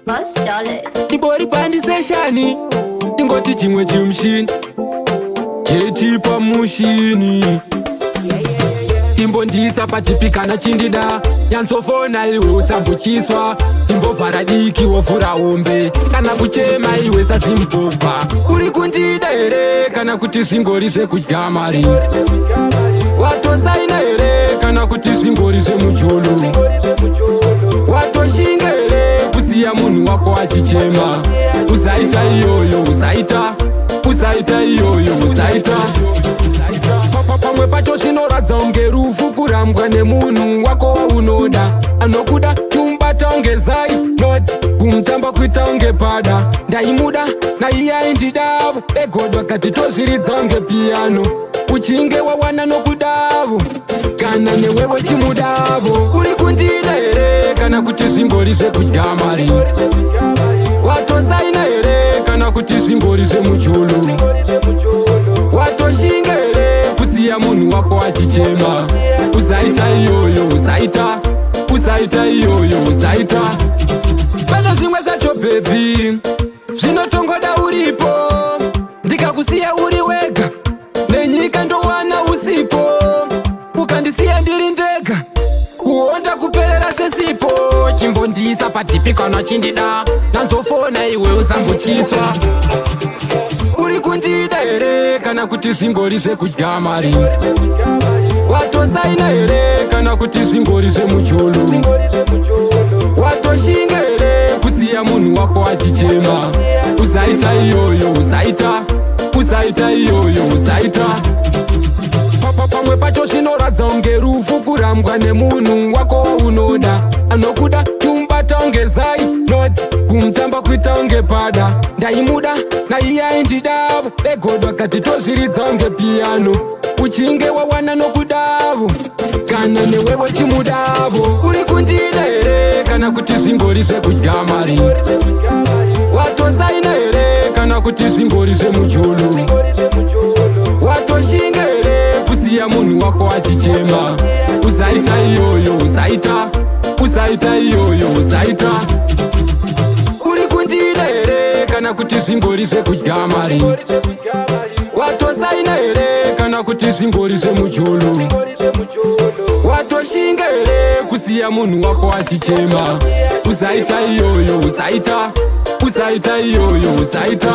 Boss Dollar. Tibori pandi seshani tingoti chimwe chimushini cheti pamushini timbondisa patipikana chindida nyansofona iwe usambukiswa timbovhara diki wovhura hombe kana kuchema iwe sazimbogwa uri kundida here kana kuti zvingori zvekudya mari watosaina here kana kuti zvingori zvemucholo watoshinga here kusiya munhu wako achichema usaita iyoyo usaita iyoyo usaita pamwe pacho zvinoradza unge rufu kurambwa nemunhu wako waunoda anokuda kumubata unge zai not kumutamba kuita unge pada ndaimuda naiye aindidavo egodwa kati tozviridza unge piano uchinge wawana nokudavo kana newewo chimudavo uri kundida here kana kuti zvingori zvekudya mari watosaina here kana kuti zvingori zvemucholo watoshinga here kusiya munhu wako achichema usaita iyoyo usaita iyoyo usaita pane zvimwe zvacho bhebi zvinotongoda uripo ndikakusiya uri wega nenyika ndowana usipo ukandisiya ndiri ndega kuonda kuperera sesipo chimbondisa patipikana chindida nanzofona iwe usambukiswa uri kundida here kana kuti zvingori zvekudya mari watosaina here kana kuti zvingori zvemucholo watoshinga here kusiya munhu wako achichema usaita iyoyo usaita iyoyo usaita pamwe pacho zvinoradza unge rufu kurambwa nemunhu wako waunoda anokuda kumubata unge zai not kumutamba kuita unge pada ndaimuda naiye aindidavo egodwa kati tozviridza unge piano uchinge wawana nokudavo kana newewo chimudavo uri kundida here kana kuti zvingori zvekudya mari watosaina here kana kuti zvingori zvemucholo watoshinga here kusiya munhu wako achichema usaita iyoyo usaita iyoyo usaita uri kundida here kana kuti zvingori zvekudya mari watosaina here kana kuti zvingori zvemucholo watoshinga here kusiya munhu wako achichema usaita iyoyo usaita iyoyo usaita